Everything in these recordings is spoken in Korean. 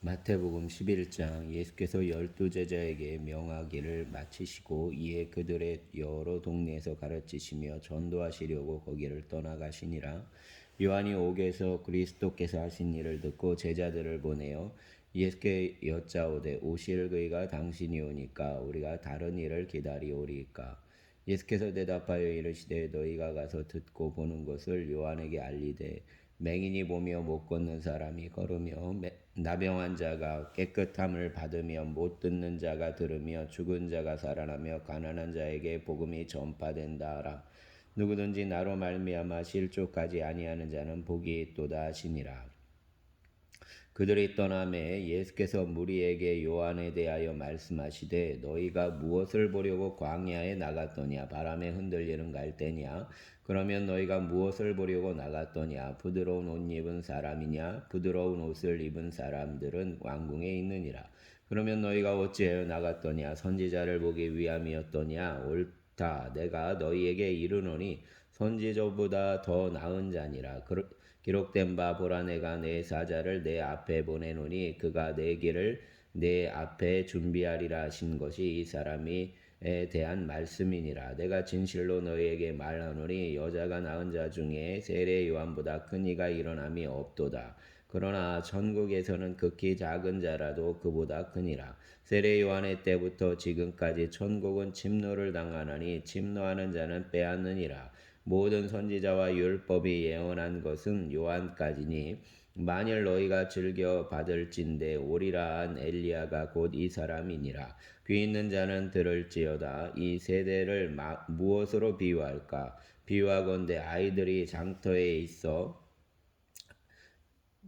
마태복음 11장. 예수께서 12제자에게 명하기를 마치시고 이에 그들의 여러 동네에서 가르치시며 전도하시려고 거기를 떠나가시니라. 요한이 옥에서 그리스도께서 하신 일을 듣고 제자들을 보내어 예수께 여짜오되 오실 그이가 당신이 오니까 우리가 다른 일을 기다리오리이까. 예수께서 대답하여 이르시되 너희가 가서 듣고 보는 것을 요한에게 알리되 맹인이 보며 못 걷는 사람이 걸으며 나병한 자가 깨끗함을 받으며 못 듣는 자가 들으며 죽은 자가 살아나며 가난한 자에게 복음이 전파된다 하라. 누구든지 나로 말미암아 실족하지 아니하는 자는 복이 있도다 하시니라. 그들이 떠나매 예수께서 무리에게 요한에 대하여 말씀하시되 너희가 무엇을 보려고 광야에 나갔더냐? 바람에 흔들리는 갈대냐? 그러면 너희가 무엇을 보려고 나갔더냐? 부드러운 옷 입은 사람이냐? 부드러운 옷을 입은 사람들은 왕궁에 있느니라. 그러면 너희가 어찌하여 나갔더냐? 선지자를 보기 위함이었더냐? 옳다. 내가 너희에게 이르노니 선지자보다 더 나은 자니라. 기록된 바 보라 내가 내 사자를 내 앞에 보내노니 그가 내 길을 내 앞에 준비하리라 하신 것이 이 사람에 대한 말씀이니라. 내가 진실로 너희에게 말하노니 여자가 낳은 자 중에 세례 요한보다 큰 이가 일어남이 없도다. 그러나 천국에서는 극히 작은 자라도 그보다 크니라. 세례 요한의 때부터 지금까지 천국은 침노를 당하나니 침노하는 자는 빼앗느니라. 모든 선지자와 율법이 예언한 것은 요한까지니 만일 너희가 즐겨 받을진대 오리라 한 엘리야가 곧 이 사람이니라. 귀 있는 자는 들을지어다. 이 세대를 무엇으로 비유할까? 비유하건대 아이들이 장터에 있어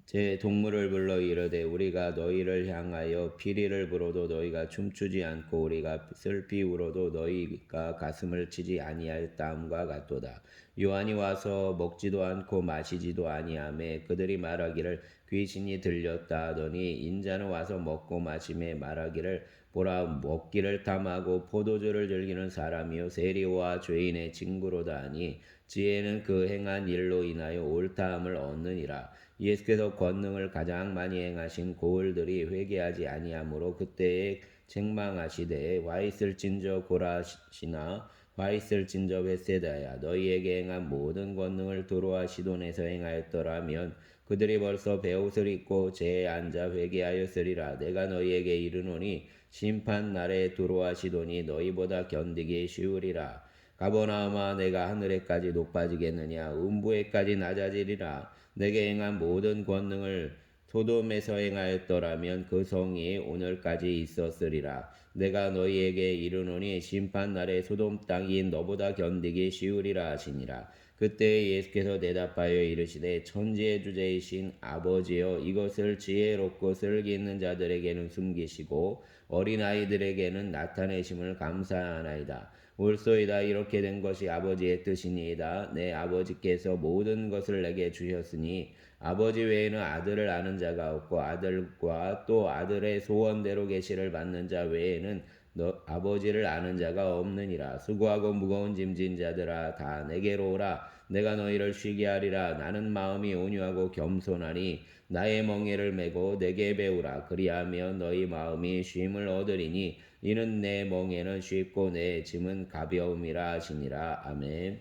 제 동물을 불러 이르되 우리가 너희를 향하여 피리를 불어도 너희가 춤추지 않고 우리가 슬피 울어도 너희가 가슴을 치지 아니하였다함과 같도다. 요한이 와서 먹지도 않고 마시지도 아니하매 그들이 말하기를 귀신이 들렸다 하더니 인자는 와서 먹고 마시매 말하기를 보라 먹기를 탐하고 포도주를 즐기는 사람이요 세리와 죄인의 친구로다 하니 지혜는 그 행한 일로 인하여 옳다함을 얻느니라. 예수께서 권능을 가장 많이 행하신 고을들이 회개하지 아니하므로 그때에 책망하시되 와 있을진저 고라시나 와 있을진저 벳세다야 너희에게 행한 모든 권능을 두로와 시돈에서 행하였더라면 그들이 벌써 베옷을 입고 재에 앉아 회개하였으리라. 내가 너희에게 이르노니 심판 날에 두로와 시돈이 너희보다 견디기 쉬우리라. 가버나움아 내가 하늘에까지 높아지겠느냐? 음부에까지 낮아지리라. 내게 행한 모든 권능을 소돔에서 행하였더라면 그 성이 오늘까지 있었으리라. 내가 너희에게 이르노니 심판날에 소돔 땅이 너보다 견디기 쉬우리라 하시니라. 그때 예수께서 대답하여 이르시되 천지의 주제이신 아버지여 이것을 지혜롭고 슬기 있는 자들에게는 숨기시고 어린아이들에게는 나타내심을 감사하나이다. 옳소이다. 이렇게 된 것이 아버지의 뜻이니이다. 내 아버지께서 모든 것을 내게 주셨으니 아버지 외에는 아들을 아는 자가 없고 아들과 또 아들의 소원대로 계시를 받는 자 외에는 아버지를 아는 자가 없느니라. 수고하고 무거운 짐진 자들아 다 내게로 오라. 내가 너희를 쉬게 하리라. 나는 마음이 온유하고 겸손하니 나의 멍에를 메고 내게 배우라. 그리하면 너희 마음이 쉼을 얻으리니 이는 내 멍에는 쉽고 내 짐은 가벼움이라 하시니라. 아멘.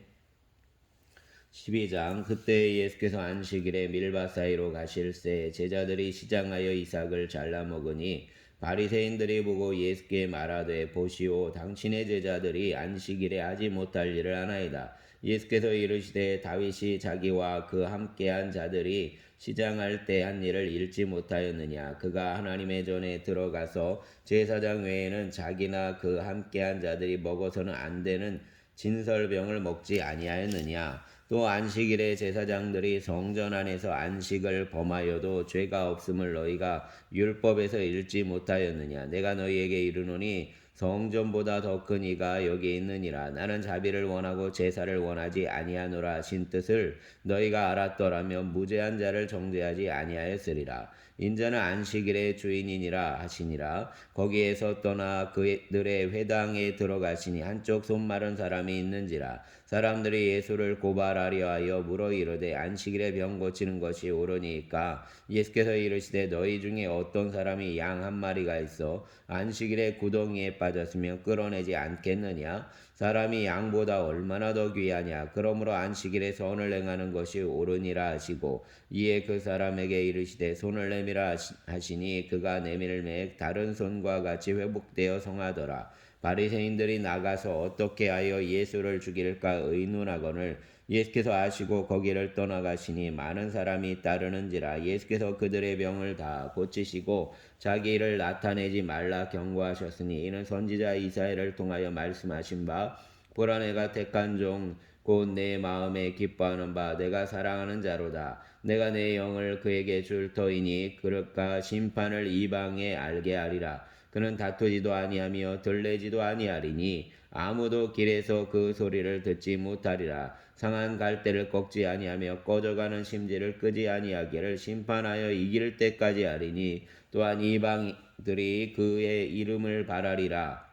12장. 그때 예수께서 안식일에 밀밭 사이로 가실새 제자들이 시장하여 이삭을 잘라 먹으니 바리새인들이 보고 예수께 말하되 보시오 당신의 제자들이 안식일에 하지 못할 일을 하나이다. 예수께서 이르시되 다윗이 자기와 그 함께한 자들이 시장할 때 한 일을 잃지 못하였느냐? 그가 하나님의 전에 들어가서 제사장 외에는 자기나 그 함께한 자들이 먹어서는 안 되는 진설병을 먹지 아니하였느냐? 또 안식일에 제사장들이 성전 안에서 안식을 범하여도 죄가 없음을 너희가 율법에서 읽지 못하였느냐? 내가 너희에게 이르노니 성전보다 더 큰 이가 여기 있느니라. 나는 자비를 원하고 제사를 원하지 아니하노라 하신 뜻을 너희가 알았더라면 무죄한 자를 정죄하지 아니하였으리라. 인자는 안식일의 주인이니라 하시니라. 거기에서 떠나 그들의 회당에 들어가시니 한쪽 손 마른 사람이 있는지라. 사람들이 예수를 고발하려 하여 물어 이르되 안식일에 병 고치는 것이 옳으니까. 예수께서 이르시되 너희 중에 어떤 사람이 양 한 마리가 있어 안식일에 구덩이에 빠졌으면 끌어내지 않겠느냐. 사람이 양보다 얼마나 더 귀하냐. 그러므로 안식일에 선을 행하는 것이 옳으니라 하시고 이에 그 사람에게 이르시되 손을 내밀라 하시니 그가 내밀매 다른 손과 같이 회복되어 성하더라. 바리새인들이 나가서 어떻게 하여 예수를 죽일까 의논하거늘 예수께서 아시고 거기를 떠나가시니 많은 사람이 따르는지라. 예수께서 그들의 병을 다 고치시고 자기 일을 나타내지 말라 경고하셨으니 이는 선지자 이사야를 통하여 말씀하신 바 보라 내가 택한 종 곧 내 마음에 기뻐하는 바 내가 사랑하는 자로다. 내가 내 영을 그에게 줄 터이니 그릇과 심판을 이방에 알게 하리라. 그는 다투지도 아니하며 들레지도 아니하리니 아무도 길에서 그 소리를 듣지 못하리라. 상한 갈대를 꺾지 아니하며 꺼져가는 심지를 끄지 아니하기를 심판하여 이길 때까지 하리니 또한 이방들이 그의 이름을 바라리라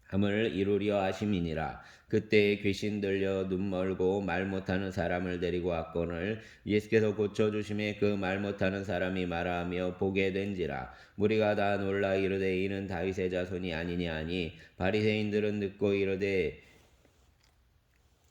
함을 이루려 하심이니라. 그때에 귀신 들려 눈 멀고 말 못하는 사람을 데리고 왔거늘 예수께서 고쳐주심에 그 말 못하는 사람이 말하며 보게 된지라. 무리가 다 놀라 이르되 이는 다윗의 자손이 아니냐 하니 바리새인들은 듣고 이르되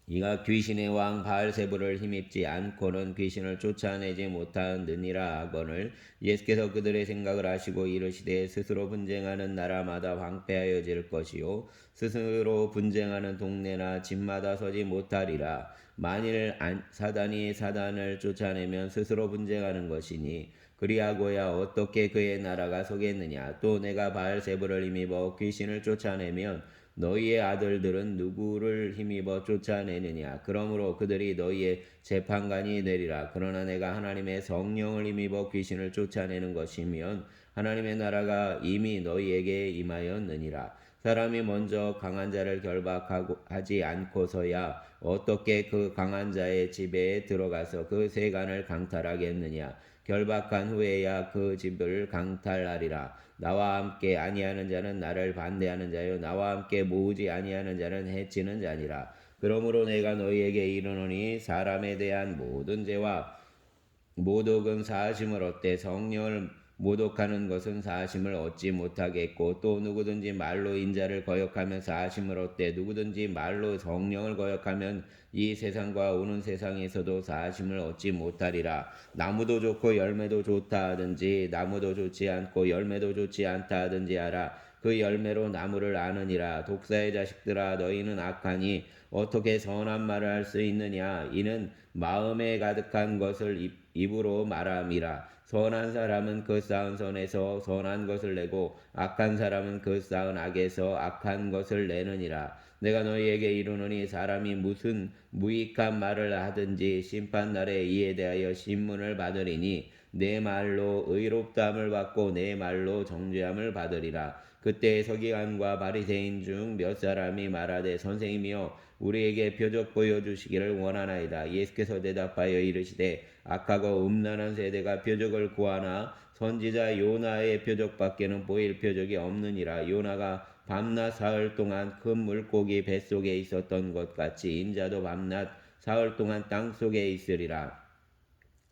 이가 귀신의 왕 바알세불을 힘입지 않고는 귀신을 쫓아내지 못하느니라 하거늘 예수께서 그들의 생각을 아시고 이르시되 스스로 분쟁하는 나라마다 황폐하여질 것이요 스스로 분쟁하는 동네나 집마다 서지 못하리라. 만일 사단이 사단을 쫓아내면 스스로 분쟁하는 것이니 그리하고야 어떻게 그의 나라가 서겠느냐. 또 내가 바알세불을 힘입어 귀신을 쫓아내면 너희의 아들들은 누구를 힘입어 쫓아내느냐. 그러므로 그들이 너희의 재판관이 되리라. 그러나 내가 하나님의 성령을 힘입어 귀신을 쫓아내는 것이면 하나님의 나라가 이미 너희에게 임하였느니라. 사람이 먼저 강한 자를 결박하지 않고서야 어떻게 그 강한 자의 집에 들어가서 그 세간을 강탈하겠느냐. 결박한 후에야 그 집을 강탈하리라. 나와 함께 아니하는 자는 나를 반대하는 자요 나와 함께 모으지 아니하는 자는 해치는 자니라. 그러므로 내가 너희에게 이르노니 사람에 대한 모든 죄와 모독은 사하심을 얻되 성령을 모독하는 것은 사하심을 얻지 못하겠고 또 누구든지 말로 인자를 거역하면 사하심을 얻되 누구든지 말로 성령을 거역하면 이 세상과 오는 세상에서도 사하심을 얻지 못하리라. 나무도 좋고 열매도 좋다 하든지 나무도 좋지 않고 열매도 좋지 않다 하든지 하라. 그 열매로 나무를 아느니라. 독사의 자식들아 너희는 악하니 어떻게 선한 말을 할 수 있느냐. 이는 마음에 가득한 것을 입으로 말함이라. 선한 사람은 그 쌓은 선에서 선한 것을 내고 악한 사람은 그 쌓은 악에서 악한 것을 내느니라. 내가 너희에게 이르노니 사람이 무슨 무익한 말을 하든지 심판날에 이에 대하여 신문을 받으리니 내 말로 의롭다함을 받고 내 말로 정죄함을 받으리라. 그때 서기관과 바리새인 중 몇 사람이 말하되 선생님이여 우리에게 표적 보여주시기를 원하나이다. 예수께서 대답하여 이르시되 악하고 음란한 세대가 표적을 구하나 선지자 요나의 표적밖에는 보일 표적이 없느니라. 요나가 밤낮 사흘 동안 큰 물고기 뱃속에 있었던 것 같이 인자도 밤낮 사흘 동안 땅속에 있으리라.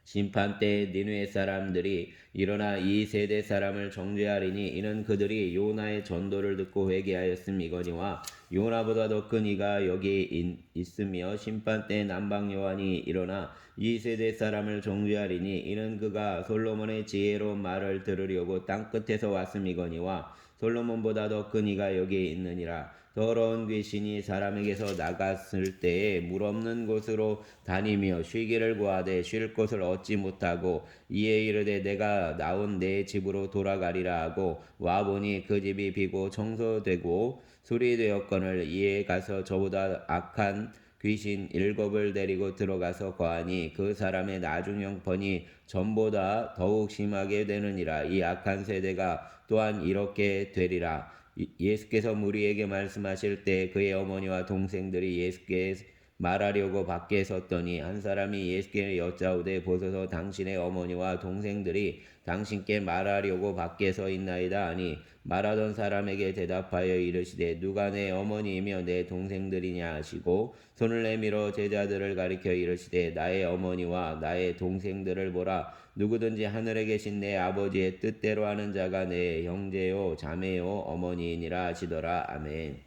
심판 때에 니느웨 사람들이 일어나 이 세대 사람을 정죄하리니 이는 그들이 요나의 전도를 듣고 회개하였음이거니와 요나보다 더 큰 이가 여기 있으며 심판 때에 남방 요한이 일어나 이 세대 사람을 정죄하리니 이는 그가 솔로몬의 지혜로운 말을 들으려고 땅 끝에서 왔음이거니와 솔로몬보다 더 큰 이가 여기 있느니라. 더러운 귀신이 사람에게서 나갔을 때에 물 없는 곳으로 다니며 쉬기를 구하되 쉴 곳을 얻지 못하고 이에 이르되 내가 나온 내 집으로 돌아가리라 하고 와보니 그 집이 비고 청소되고 수리되었거늘 이에 가서 저보다 악한 귀신 7을 데리고 들어가서 거하니 그 사람의 나중 형편이 전보다 더욱 심하게 되느니라. 이 악한 세대가 또한 이렇게 되리라. 예수께서 무리에게 말씀하실 때 그의 어머니와 동생들이 예수께 말하려고 밖에 섰더니 한 사람이 예수께 여짜오되 보소서 당신의 어머니와 동생들이 당신께 말하려고 밖에 서 있나이다 하니 말하던 사람에게 대답하여 이르시되 누가 내 어머니이며 내 동생들이냐 하시고 손을 내밀어 제자들을 가리켜 이르시되 나의 어머니와 나의 동생들을 보라. 누구든지 하늘에 계신 내 아버지의 뜻대로 하는 자가 내 형제요 자매요 어머니이니라 하시더라. 아멘.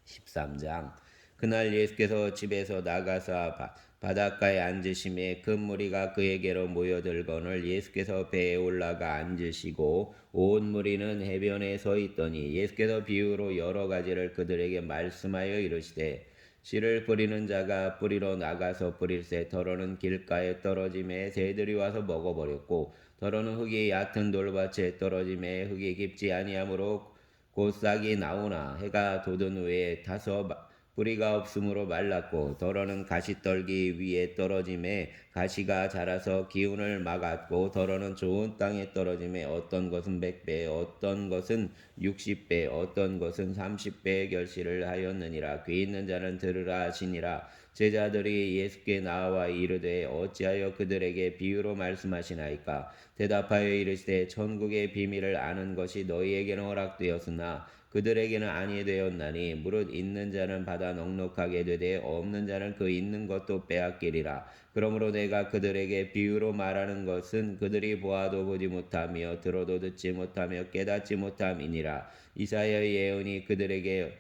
13장. 그날 예수께서 집에서 나가사 바닷가에 앉으심에 큰 무리가 그에게로 모여들거늘 예수께서 배에 올라가 앉으시고 온 무리는 해변에 서 있더니 예수께서 비유로 여러 가지를 그들에게 말씀하여 이르시되 씨를 뿌리는 자가 뿌리러 나가서 뿌릴새 더러는 길가에 떨어짐에 새들이 와서 먹어버렸고 더러는 흙이 얕은 돌밭에 떨어짐에 흙이 깊지 아니하므로 곧 싹이 나오나 해가 돋은 후에 타서 뿌리가 없으므로 말랐고 더러는 가시떨기 위에 떨어짐에 가시가 자라서 기운을 막았고 더러는 좋은 땅에 떨어짐에 어떤 것은 100배 어떤 것은 60배 어떤 것은 30배의 결실을 하였느니라. 귀 있는 자는 들으라 하시니라. 제자들이 예수께 나와 이르되 어찌하여 그들에게 비유로 말씀하시나이까. 대답하여 이르시되 천국의 비밀을 아는 것이 너희에게는 허락되었으나 그들에게는 아니되었나니 무릇 있는 자는 받아 넉넉하게 되되 없는 자는 그 있는 것도 빼앗기리라. 그러므로 내가 그들에게 비유로 말하는 것은 그들이 보아도 보지 못하며 들어도 듣지 못하며 깨닫지 못함이니라. 이사야의 예언이 그들에게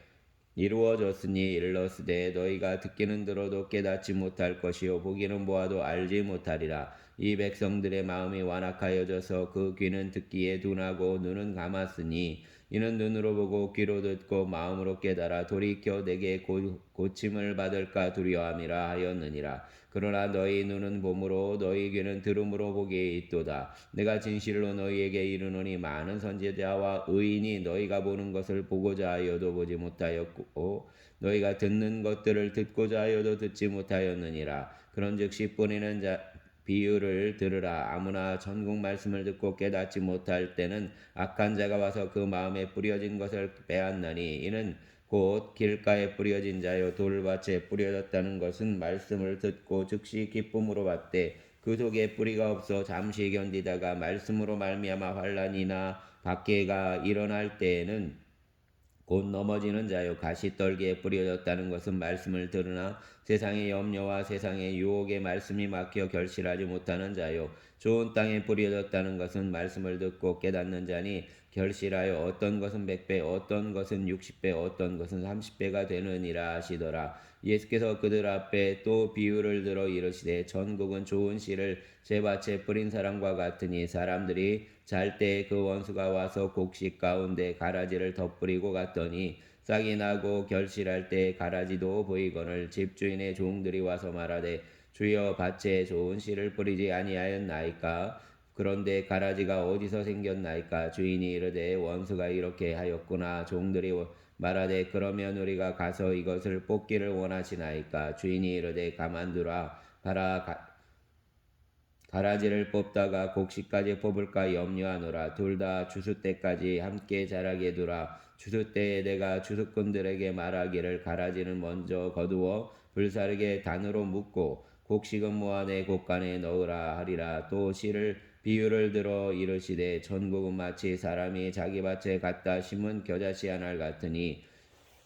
이루어졌으니 일렀으되 너희가 듣기는 들어도 깨닫지 못할 것이요 보기는 보아도 알지 못하리라. 이 백성들의 마음이 완악하여져서 그 귀는 듣기에 둔하고 눈은 감았으니 이는 눈으로 보고 귀로 듣고 마음으로 깨달아 돌이켜 내게 고침을 받을까 두려움이라 하였느니라. 그러나 너희 눈은 봄으로 너희 귀는 들음으로 보기에 있도다. 내가 진실로 너희에게 이르노니 많은 선지자와 의인이 너희가 보는 것을 보고자 하여도 보지 못하였고 너희가 듣는 것들을 듣고자 하여도 듣지 못하였느니라. 그런즉 씨 뿌리는 자 비유를 들으라. 아무나 천국 말씀을 듣고 깨닫지 못할 때는 악한 자가 와서 그 마음에 뿌려진 것을 빼앗나니 이는 곧 길가에 뿌려진 자요 돌밭에 뿌려졌다는 것은 말씀을 듣고 즉시 기쁨으로 받되 그 속에 뿌리가 없어 잠시 견디다가 말씀으로 말미암아 환난이나 박해가 일어날 때에는 곧 넘어지는 자요 가시떨기에 뿌려졌다는 것은 말씀을 들으나 세상의 염려와 세상의 유혹에 말씀이 막혀 결실하지 못하는 자요 좋은 땅에 뿌려졌다는 것은 말씀을 듣고 깨닫는 자니 결실하여 어떤 것은 100배 어떤 것은 60배 어떤 것은 30배가 되느니라 하시더라. 예수께서 그들 앞에 또 비유를 들어 이르시되 천국은 좋은 씨를 제 밭에 뿌린 사람과 같으니 사람들이 잘 때 그 원수가 와서 곡식 가운데 가라지를 덧뿌리고 갔더니 싹이 나고 결실할 때 가라지도 보이거늘 집주인의 종들이 와서 말하되 주여 밭에 좋은 씨를 뿌리지 아니하였나이까. 그런데 가라지가 어디서 생겼나이까. 주인이 이르되 원수가 이렇게 하였구나. 종들이 말하되 그러면 우리가 가서 이것을 뽑기를 원하시나이까. 주인이 이르되 가만두라. 가라지를 뽑다가 곡식까지 뽑을까 염려하노라. 둘 다 추수 때까지 함께 자라게 두라. 추수 때에 내가 추수꾼들에게 말하기를 가라지는 먼저 거두어 불사르게 단으로 묶고 곡식은 모아 내 곡간에 넣으라 하리라. 또 씨를 비유를 들어 이르시되 천국은 마치 사람이 자기 밭에 갖다 심은 겨자씨 하나 같으니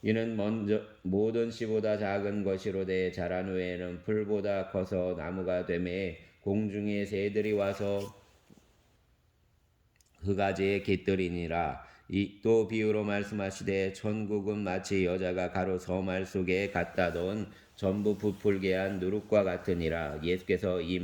이는 먼저 모든 씨보다 작은 것이로되 자란 후에는 풀보다 커서 나무가 되매 공중의 새들이 와서 그 가지에 깃들이니라. 또 비유로 말씀하시되 천국은 마치 여자가 가루 서말 속에 갖다 넣은 전부 부풀게 한 누룩과 같으니라. 예수께서 이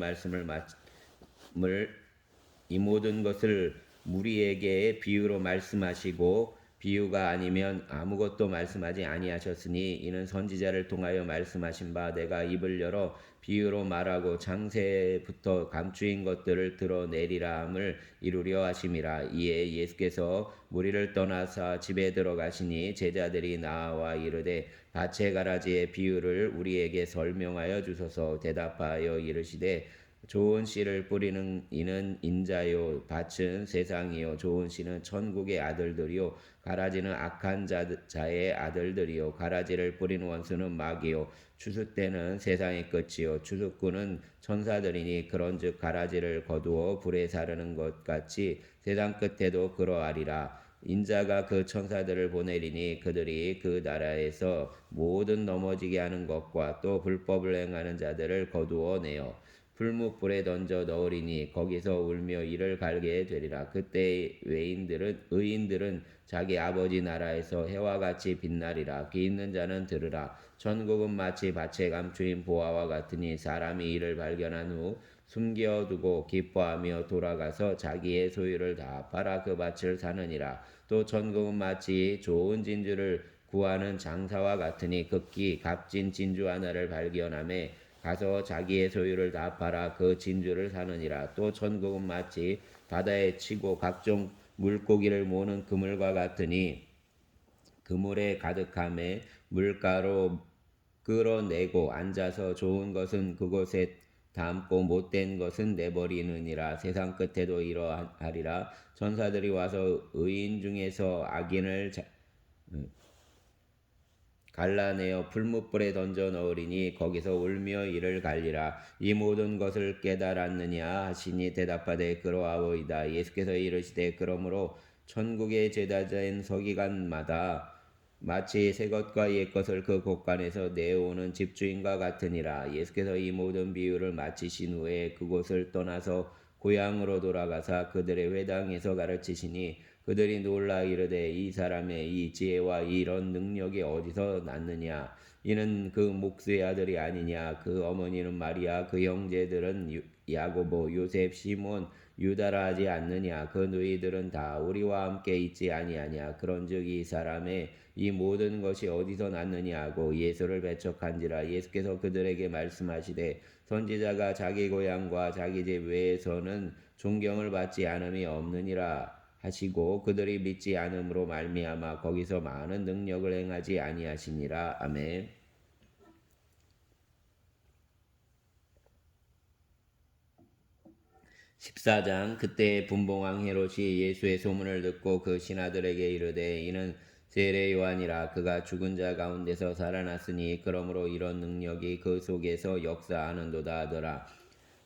모든 것을 무리에게 비유로 말씀하시고 비유가 아니면 아무것도 말씀하지 아니하셨으니 이는 선지자를 통하여 말씀하신 바 내가 입을 열어 비유로 말하고 창세부터 감추인 것들을 드러내리라 함을 이루려 하심이라. 이에 예수께서 무리를 떠나사 집에 들어가시니 제자들이 나와 이르되 밭의 가라지의 비유를 우리에게 설명하여 주소서. 대답하여 이르시되 좋은 씨를 뿌리는 이는 인자요 밭은 세상이요 좋은 씨는 천국의 아들들이요 가라지는 악한 자의 아들들이요 가라지를 뿌리는 원수는 마귀요 추수 때는 세상의 끝이요 추수꾼은 천사들이니 그런즉 가라지를 거두어 불에 사르는 것 같이 세상 끝에도 그러하리라. 인자가 그 천사들을 보내리니 그들이 그 나라에서 모든 넘어지게 하는 것과 또 불법을 행하는 자들을 거두어 내어 풀무불에 던져 넣으리니 거기서 울며 이를 갈게 되리라. 그때 의인들은 자기 아버지 나라에서 해와 같이 빛나리라. 귀 있는 자는 들으라. 천국은 마치 밭에 감추인 보화와 같으니 사람이 이를 발견한 후 숨겨두고 기뻐하며 돌아가서 자기의 소유를 다 팔아 그 밭을 사느니라. 또 천국은 마치 좋은 진주를 구하는 장사와 같으니 극히 값진 진주 하나를 발견하매 가서 자기의 소유를 다 팔아 그 진주를 사느니라. 또 천국은 마치 바다에 치고 각종 물고기를 모으는 그물과 같으니 그물에 가득함에 물가로 끌어내고 앉아서 좋은 것은 그곳에 담고 못된 것은 내버리느니라. 세상 끝에도 이러하리라. 천사들이 와서 의인 중에서 악인을 갈라내어 풀무불에 던져 넣으리니 거기서 울며 이를 갈리라. 이 모든 것을 깨달았느냐 하시니 대답하되 그러하오이다. 예수께서 이르시되 그러므로 천국의 제자된 서기관마다 마치 새 것과 옛 것을 그 곳간에서 내어오는 집주인과 같으니라. 예수께서 이 모든 비유를 마치신 후에 그곳을 떠나서 고향으로 돌아가사 그들의 회당에서 가르치시니 그들이 놀라 이르되 이 사람의 이 지혜와 이런 능력이 어디서 났느냐. 이는 그 목수의 아들이 아니냐. 그 어머니는 마리아, 그 형제들은 야고보, 요셉, 시몬, 유다라 하지 않느냐. 그 너희들은 다 우리와 함께 있지 아니하냐. 그런즉 이 사람의 이 모든 것이 어디서 났느냐 하고 예수를 배척한지라. 예수께서 그들에게 말씀하시되 선지자가 자기 고향과 자기 집 외에서는 존경을 받지 않음이 없느니라 하시고 그들이 믿지 않음으로 말미암아 거기서 많은 능력을 행하지 아니하시니라. 아멘. 14장. 그때 분봉왕 헤롯이 예수의 소문을 듣고 그 신하들에게 이르되 이는 세례 요한이라. 그가 죽은 자 가운데서 살아났으니 그러므로 이런 능력이 그 속에서 역사하는도다 하더라.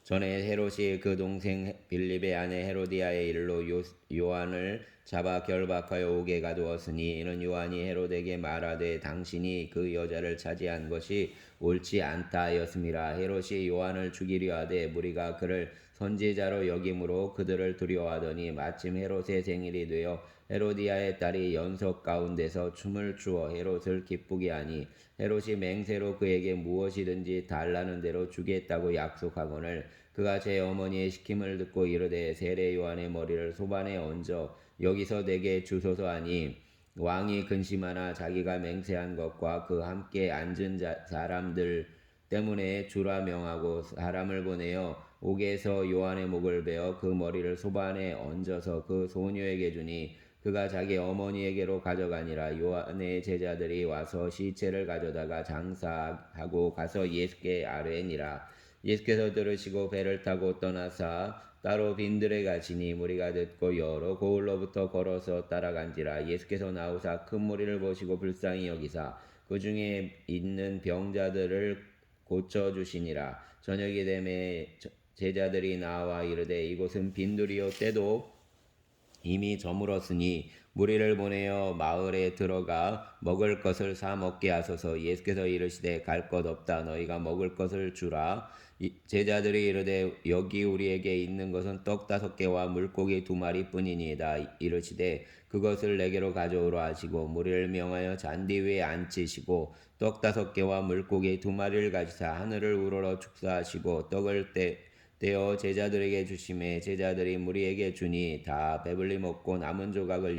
전에 헤롯이 그 동생 빌립의 아내 헤로디아의 일로 요한을 잡아 결박하여 옥에 가두었으니 이는 요한이 헤롯에게 말하되 당신이 그 여자를 차지한 것이 옳지 않다 하였음이라. 헤롯이 요한을 죽이려 하되 무리가 그를 선지자로 여김으로 그들을 두려워하더니 마침 헤롯의 생일이 되어 헤로디아의 딸이 연석 가운데서 춤을 추어 헤롯을 기쁘게 하니 헤롯이 맹세로 그에게 무엇이든지 달라는 대로 주겠다고 약속하거늘 그가 제 어머니의 시킴을 듣고 이르되 세례 요한의 머리를 소반에 얹어 여기서 내게 주소서 하니 왕이 근심하나 자기가 맹세한 것과 그 함께 앉은 사람들 때문에 주라 명하고 사람을 보내어 옥에서 요한의 목을 베어 그 머리를 소반에 얹어서 그 소녀에게 주니 그가 자기 어머니에게로 가져가니라. 요한의 제자들이 와서 시체를 가져다가 장사하고 가서 예수께 아뢰니라. 예수께서 들으시고 배를 타고 떠나사 따로 빈들에 가시니 무리가 듣고 여러 고을로부터 걸어서 따라간지라. 예수께서 나오사 큰 무리를 보시고 불쌍히 여기사 그 중에 있는 병자들을 고쳐주시니라. 저녁이 되매 제자들이 나와 이르되 이곳은 빈들이요 때도 이미 저물었으니 무리를 보내어 마을에 들어가 먹을 것을 사 먹게 하소서. 예수께서 이르시되 갈 것 없다. 너희가 먹을 것을 주라. 제자들이 이르되 여기 우리에게 있는 것은 떡 5개와 물고기 2마리뿐이니이다. 이르시되 그것을 내게로 가져오라 하시고 무리를 명하여 잔디 위에 앉히시고 떡 5개와 물고기 2마리를 가지사 하늘을 우러러 축사하시고 떡을 떼어 제자들에게 주심에 제자들이 무리에게 주니 다 배불리 먹고 남은 조각을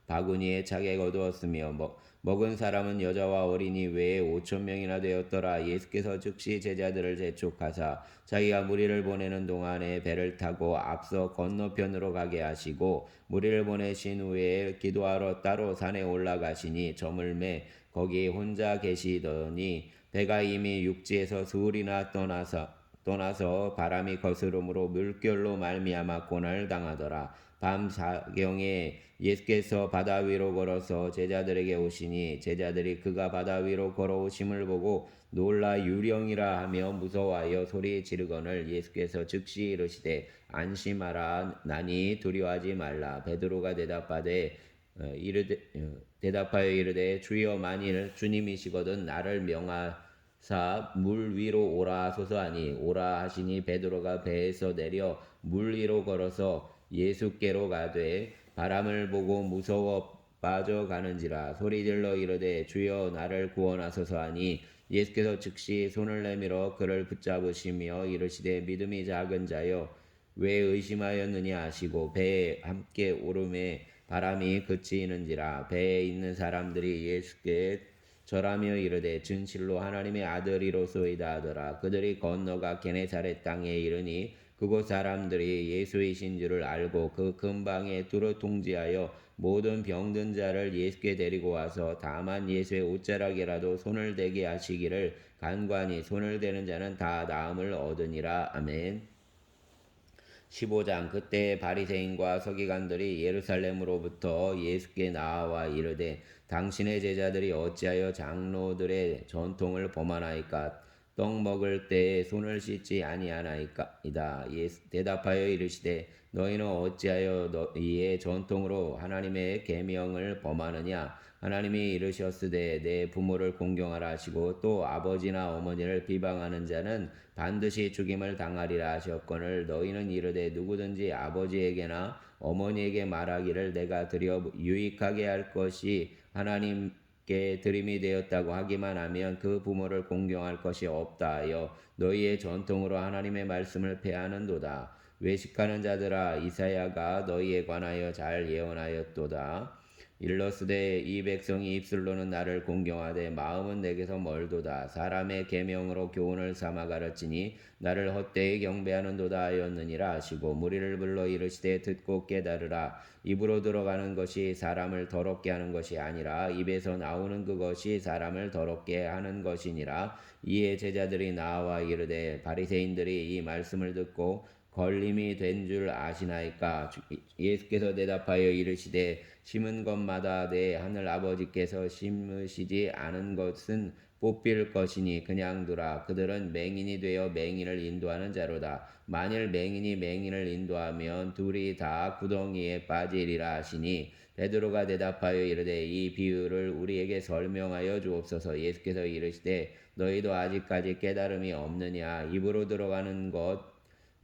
12바구니에 차게 거두었으며 먹은 사람은 여자와 어린이 외에 5,000명이나 되었더라. 예수께서 즉시 제자들을 재촉하사 자기가 무리를 보내는 동안에 배를 타고 앞서 건너편으로 가게 하시고 무리를 보내신 후에 기도하러 따로 산에 올라가시니 저물매 거기 혼자 계시더니 배가 이미 육지에서 수울이나 떠나서 떠나서 바람이 거스름으로 물결로 말미암아 고난을 당하더라. 밤 사경에 예수께서 바다 위로 걸어서 제자들에게 오시니 제자들이 그가 바다 위로 걸어오심을 보고 놀라 유령이라 하며 무서워하여 소리 지르거늘 예수께서 즉시 이르시되 안심하라 나니 두려워하지 말라. 베드로가 대답하여 이르되 주여 만일 주님이시거든 나를 명하사 물 위로 오라 하소서 하니 오라 하시니 베드로가 배에서 내려 물 위로 걸어서 예수께로 가되 바람을 보고 무서워 빠져가는지라 소리질러 이르되 주여 나를 구원하소서 하니 예수께서 즉시 손을 내밀어 그를 붙잡으시며 이르시되 믿음이 작은 자여 왜 의심하였느냐 하시고 배에 함께 오름에 바람이 그치는지라. 배에 있는 사람들이 예수께 절하며 이르되 진실로 하나님의 아들이로소이다 하더라. 그들이 건너가 게네사렛 땅에 이르니 그곳 사람들이 예수이신 줄을 알고 그 근방에 두루 통지하여 모든 병든 자를 예수께 데리고 와서 다만 예수의 옷자락이라도 손을 대게 하시기를 간구하니 손을 대는 자는 다 나음을 얻으니라. 아멘. 15장. 그때 바리새인과 서기관들이 예루살렘으로부터 예수께 나와 이르되 당신의 제자들이 어찌하여 장로들의 전통을 범하나이까? 떡 먹을 때에 손을 씻지 아니하나이까이다. 예수 대답하여 이르시되 너희는 어찌하여 너희의 전통으로 하나님의 계명을 범하느냐? 하나님이 이르셨으되 내 부모를 공경하라 하시고 또 아버지나 어머니를 비방하는 자는 반드시 죽임을 당하리라 하셨거늘 너희는 이르되 누구든지 아버지에게나 어머니에게 말하기를 내가 드려 유익하게 할 것이 하나님께 드림이 되었다고 하기만 하면 그 부모를 공경할 것이 없다 하여 너희의 전통으로 하나님의 말씀을 폐하는도다. 외식하는 자들아 이사야가 너희에 관하여 잘 예언하였도다. 일러스되 이 백성이 입술로는 나를 공경하되 마음은 내게서 멀도다. 사람의 계명으로 교훈을 삼아 가르치니 나를 헛되이 경배하는도다 하였느니라 하시고 무리를 불러 이르시되 듣고 깨달으라. 입으로 들어가는 것이 사람을 더럽게 하는 것이 아니라 입에서 나오는 그것이 사람을 더럽게 하는 것이니라. 이에 제자들이 나와 이르되 바리새인들이 이 말씀을 듣고 걸림이 된 줄 아시나이까? 예수께서 대답하여 이르시되 심은 것마다 내 하늘 아버지께서 심으시지 않은 것은 뽑힐 것이니 그냥 두라. 그들은 맹인이 되어 맹인을 인도하는 자로다. 만일 맹인이 맹인을 인도하면 둘이 다 구덩이에 빠지리라 하시니 베드로가 대답하여 이르되 이 비유를 우리에게 설명하여 주옵소서. 예수께서 이르시되 너희도 아직까지 깨달음이 없느냐? 입으로 들어가는 것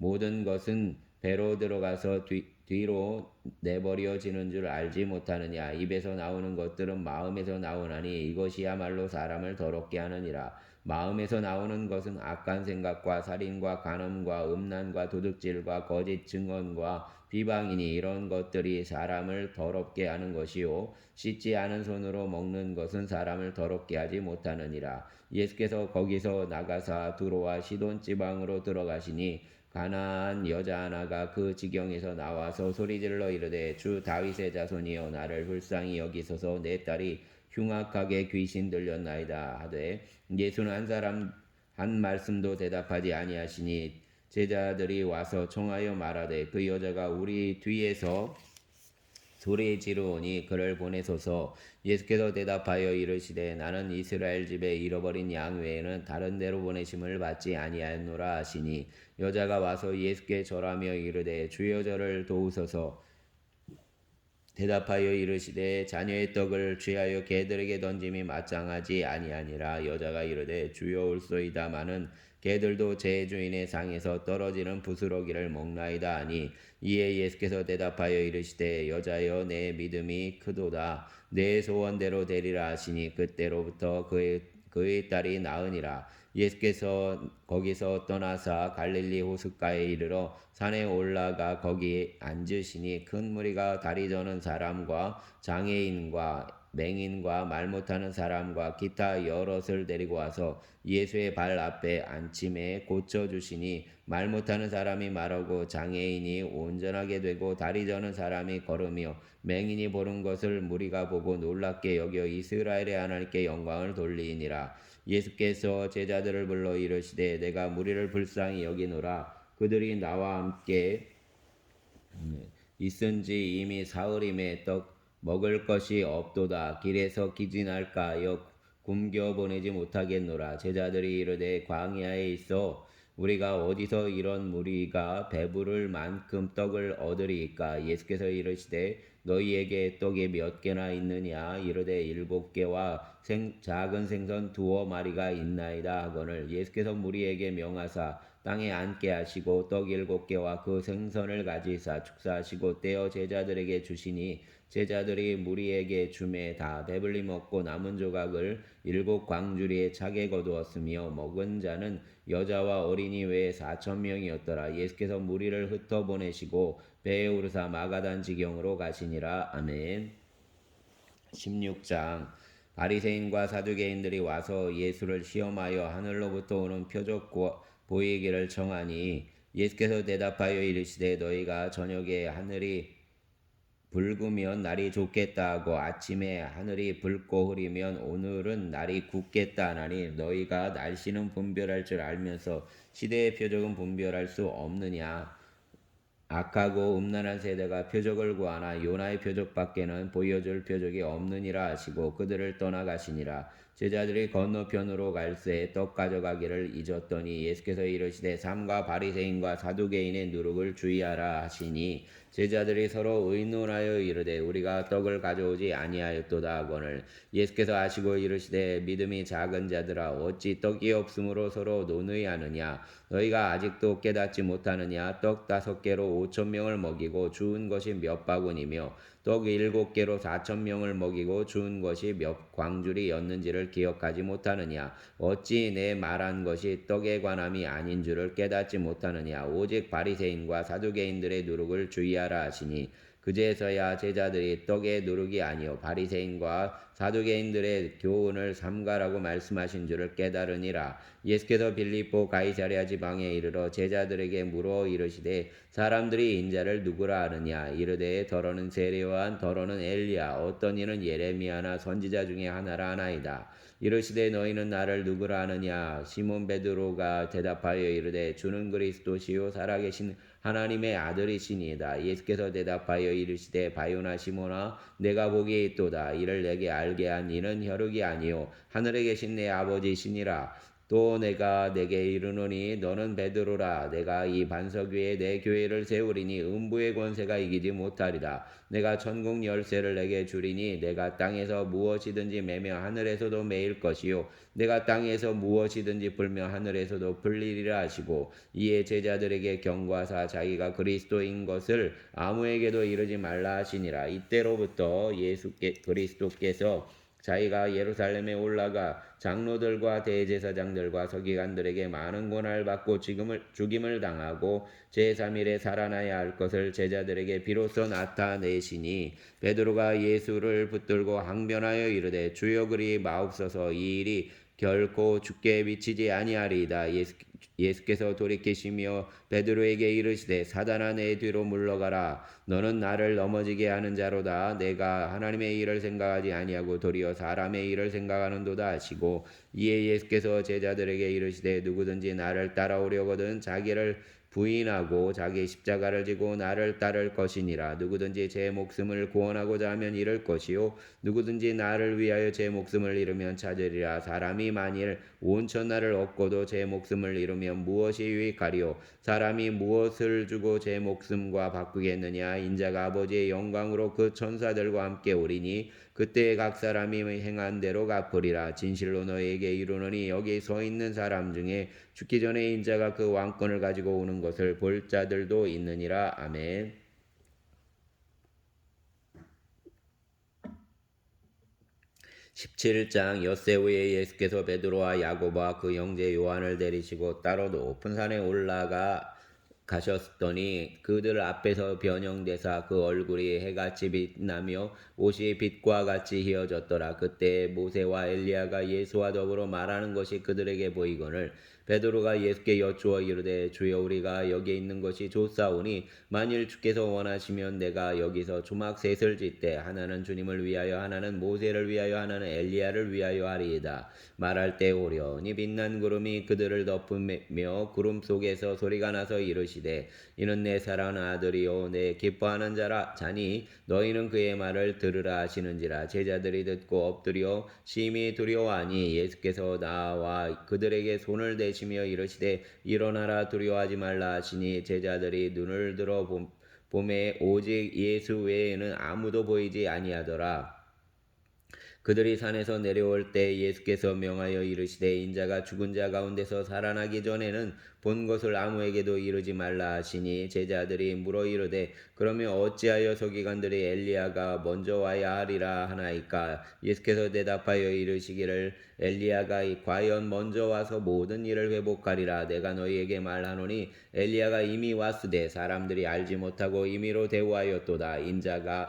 모든 것은 배로 들어가서 뒤로 내버려지는 줄 알지 못하느냐? 입에서 나오는 것들은 마음에서 나오나니 이것이야말로 사람을 더럽게 하느니라. 마음에서 나오는 것은 악한 생각과 살인과 간음과 음란과 도둑질과 거짓 증언과 비방이니 이런 것들이 사람을 더럽게 하는 것이요 씻지 않은 손으로 먹는 것은 사람을 더럽게 하지 못하느니라. 예수께서 거기서 나가사 두로와 시돈 지방으로 들어가시니 가나안 여자 하나가 그 지경에서 나와서 소리질러 이르되 주 다윗의 자손이여 나를 불쌍히 여기소서 내 딸이 흉악하게 귀신 들렸나이다 하되 예수는 한 말씀도 대답하지 아니하시니 제자들이 와서 청하여 말하되 그 여자가 우리 뒤에서 소리 지르오니 그를 보내소서. 예수께서 대답하여 이르시되 나는 이스라엘 집에 잃어버린 양 외에는 다른 데로 보내심을 받지 아니하였노라 하시니 여자가 와서 예수께 절하며 이르되 주여 저를 도우소서. 대답하여 이르시되 자녀의 떡을 취하여 개들에게 던짐이 마땅하지 아니하니라. 여자가 이르되 주여 올소이다마는 개들도 제 주인의 상에서 떨어지는 부스러기를 먹나이다 하니 이에 예수께서 대답하여 이르시되 여자여 내 믿음이 크도다. 내 소원대로 되리라 하시니 그때로부터 그의 딸이 나으니라. 예수께서 거기서 떠나사 갈릴리 호숫가에 이르러 산에 올라가 거기에 앉으시니 큰 무리가 다리 저는 사람과 장애인과 맹인과 말 못하는 사람과 기타 여럿을 데리고 와서 예수의 발 앞에 앉힘에 고쳐주시니 말 못하는 사람이 말하고 장애인이 온전하게 되고 다리 저는 사람이 걸으며 맹인이 보는 것을 무리가 보고 놀랍게 여겨 이스라엘의 하나님께 영광을 돌리니라. 예수께서 제자들을 불러 이르시되 내가 무리를 불쌍히 여기노라. 그들이 나와 함께 있은지 이미 사흘임에 떡 먹을 것이 없도다. 길에서 기진할까 하여 굶겨 보내지 못하겠노라. 제자들이 이르되 광야에 있어 우리가 어디서 이런 무리가 배부를 만큼 떡을 얻으리이까. 예수께서 이르시되 너희에게 떡이 몇 개나 있느냐. 이르되 7개와 작은 생선 2마리가 있나이다 하거늘. 예수께서 무리에게 명하사 땅에 앉게 하시고 떡 7개와 그 생선을 가지사 축사하시고 떼어 제자들에게 주시니 제자들이 무리에게 주매 다 배불리 먹고 남은 조각을 7광주리에 차게 거두었으며 먹은 자는 여자와 어린이 외에 4,000명이었더라. 예수께서 무리를 흩어보내시고 배에 오르사 마가단 지경으로 가시니라. 아멘. 16장 바리새인과 사두개인들이 와서 예수를 시험하여 하늘로부터 오는 표적 보이기를 청하니 예수께서 대답하여 이르시되 너희가 저녁에 하늘이 붉으면 날이 좋겠다 하고 아침에 하늘이 붉고 흐리면 오늘은 날이 굳겠다 하나니 너희가 날씨는 분별할 줄 알면서 시대의 표적은 분별할 수 없느냐. 악하고 음란한 세대가 표적을 구하나 요나의 표적밖에는 보여줄 표적이 없느니라 하시고 그들을 떠나가시니라. 제자들이 건너편으로 갈새 떡 가져가기를 잊었더니 예수께서 이르시되 삼가 바리새인과 사두개인의 누룩을 주의하라 하시니 제자들이 서로 의논하여 이르되 우리가 떡을 가져오지 아니하였도다 하거늘. 예수께서 아시고 이르시되 믿음이 작은 자들아 어찌 떡이 없으므로 서로 논의하느냐. 너희가 아직도 깨닫지 못하느냐. 떡 5개로 5,000명을 먹이고 주운 것이 몇 바구니며 떡 7개로 4,000명을 먹이고 주운 것이 몇 광주리였는지를 기억하지 못하느냐. 어찌 내 말한 것이 떡에 관함이 아닌 줄을 깨닫지 못하느냐. 오직 바리새인과 사두개인들의 누룩을 주의하라 하시니 그제서야 제자들이 떡의 누룩이 아니요 바리새인과 사두개인들의 교훈을 삼가라고 말씀하신 줄을 깨달으니라. 예수께서 빌립보 가이사랴 지방에 이르러 제자들에게 물어 이르시되 사람들이 인자를 누구라 하느냐. 이르되 더러는 세례요한 더러는 엘리야 어떤 이는 예레미야나 선지자 중에 하나라 하나이다. 이르시되 너희는 나를 누구라 하느냐. 시몬 베드로가 대답하여 이르되 주는 그리스도시요 살아계신 하나님의 아들이시니이다. 예수께서 대답하여 이르시되 바요나 시몬아 내가 보기에 있도다. 이를 내게 알게 한 이는 혈육이 아니요 하늘에 계신 내 아버지시니라. 또 내가 내게 이르노니 너는 베드로라. 내가 이 반석 위에 내 교회를 세우리니 음부의 권세가 이기지 못하리라. 내가 천국 열쇠를 내게 주리니 내가 땅에서 무엇이든지 매며 하늘에서도 매일 것이요 내가 땅에서 무엇이든지 풀며 하늘에서도 풀리리라 하시고 이에 제자들에게 경고하사 자기가 그리스도인 것을 아무에게도 이르지 말라 하시니라. 이때로부터 그리스도께서 자기가 예루살렘에 올라가 장로들과 대제사장들과 서기관들에게 많은 고난을 받고 죽임을 당하고 제3일에 살아나야 할 것을 제자들에게 비로소 나타내시니 베드로가 예수를 붙들고 항변하여 이르되 주여 그리 마옵소서 이 일이 결코 주께 미치지 아니하리이다. 예수께서 돌이키시며 베드로에게 이르시되 사단아 내 뒤로 물러가라. 너는 나를 넘어지게 하는 자로다. 내가 하나님의 일을 생각하지 아니하고 도리어 사람의 일을 생각하는도다 하시고 이에 예수께서 제자들에게 이르시되 누구든지 나를 따라오려거든 자기를 부인하고 자기 십자가를 지고 나를 따를 것이니라. 누구든지 제 목숨을 구원하고자 하면 잃을 것이요 누구든지 나를 위하여 제 목숨을 잃으면 찾으리라. 사람이 만일 온 천하를 얻고도 제 목숨을 잃으면 무엇이 유익하리요. 사람이 무엇을 주고 제 목숨과 바꾸겠느냐. 인자가 아버지의 영광으로 그 천사들과 함께 오리니 그때 각 사람이 행한 대로 갚으리라. 진실로 너희에게 이르노니 여기 서 있는 사람 중에 죽기 전에 인자가 그 왕권을 가지고 오는 것을 볼 자들도 있느니라. 아멘. 17장 엿새 후에 예수께서 베드로와 야고보와 그 형제 요한을 데리시고 따로 높은 산에 올라가 가셨더니 그들 앞에서 변형되사 그 얼굴이 해같이 빛나며 옷이 빛과 같이 휘어졌더라. 그때 모세와 엘리야가 예수와 더불어 말하는 것이 그들에게 보이거늘 베드로가 예수께 여쭈어 이르되 주여 우리가 여기 있는 것이 좋사오니 만일 주께서 원하시면 내가 여기서 조막 셋을 짓되 하나는 주님을 위하여 하나는 모세를 위하여 하나는 엘리야를 위하여 하리이다. 말할 때 오련히 빛난 구름이 그들을 덮으며 구름 속에서 소리가 나서 이르시되 이는 내 사랑하는 아들이요 내 기뻐하는 자니 너희는 그의 말을 들으라 하시는지라. 제자들이 듣고 엎드려 심히 두려워하니 예수께서 나와 그들에게 손을 대시며 이르시되 일어나라 두려워하지 말라 하시니 제자들이 눈을 들어 봄에 오직 예수 외에는 아무도 보이지 아니하더라. 그들이 산에서 내려올 때 예수께서 명하여 이르시되 인자가 죽은 자 가운데서 살아나기 전에는 본 것을 아무에게도 이르지 말라 하시니 제자들이 물어 이르되 그러면 어찌하여 서기관들이 엘리야가 먼저 와야 하리라 하나이까. 예수께서 대답하여 이르시기를 엘리야가 과연 먼저 와서 모든 일을 회복하리라. 내가 너희에게 말하노니 엘리야가 이미 왔으되 사람들이 알지 못하고 임의로 대우하였도다.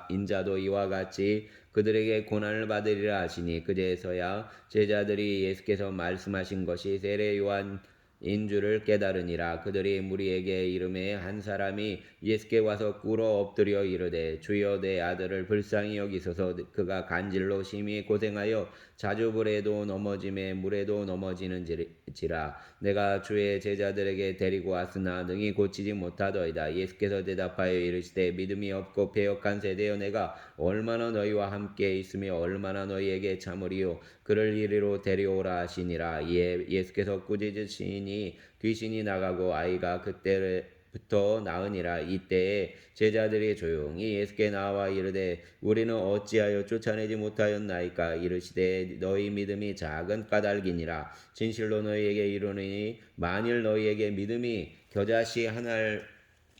인자도 이와 같이 그들에게 고난을 받으리라 하시니 그제서야 제자들이 예수께서 말씀하신 것이 세례 요한인 줄을 깨달으니라. 그들이 무리에게 이름에 한 사람이 예수께 와서 꿇어 엎드려 이르되 주여 내 아들을 불쌍히 여기소서. 그가 간질로 심히 고생하여 자주 불에도 넘어짐에 물에도 넘어지는지라. 내가 주의 제자들에게 데리고 왔으나 능히 고치지 못하더이다. 예수께서 대답하여 이르시되 믿음이 없고 패역한 세대여 내가 얼마나 너희와 함께 있으며 얼마나 너희에게 참으리요. 그를 이리로 데려오라 하시니라. 이에 예수께서 꾸짖으시니 귀신이 나가고 아이가 그때부터 나으니라. 이때에 제자들이 조용히 예수께 나와 이르되 우리는 어찌하여 쫓아내지 못하였나이까. 이르시되 너희 믿음이 작은 까닭이니라. 진실로 너희에게 이르노니 만일 너희에게 믿음이 겨자씨 하나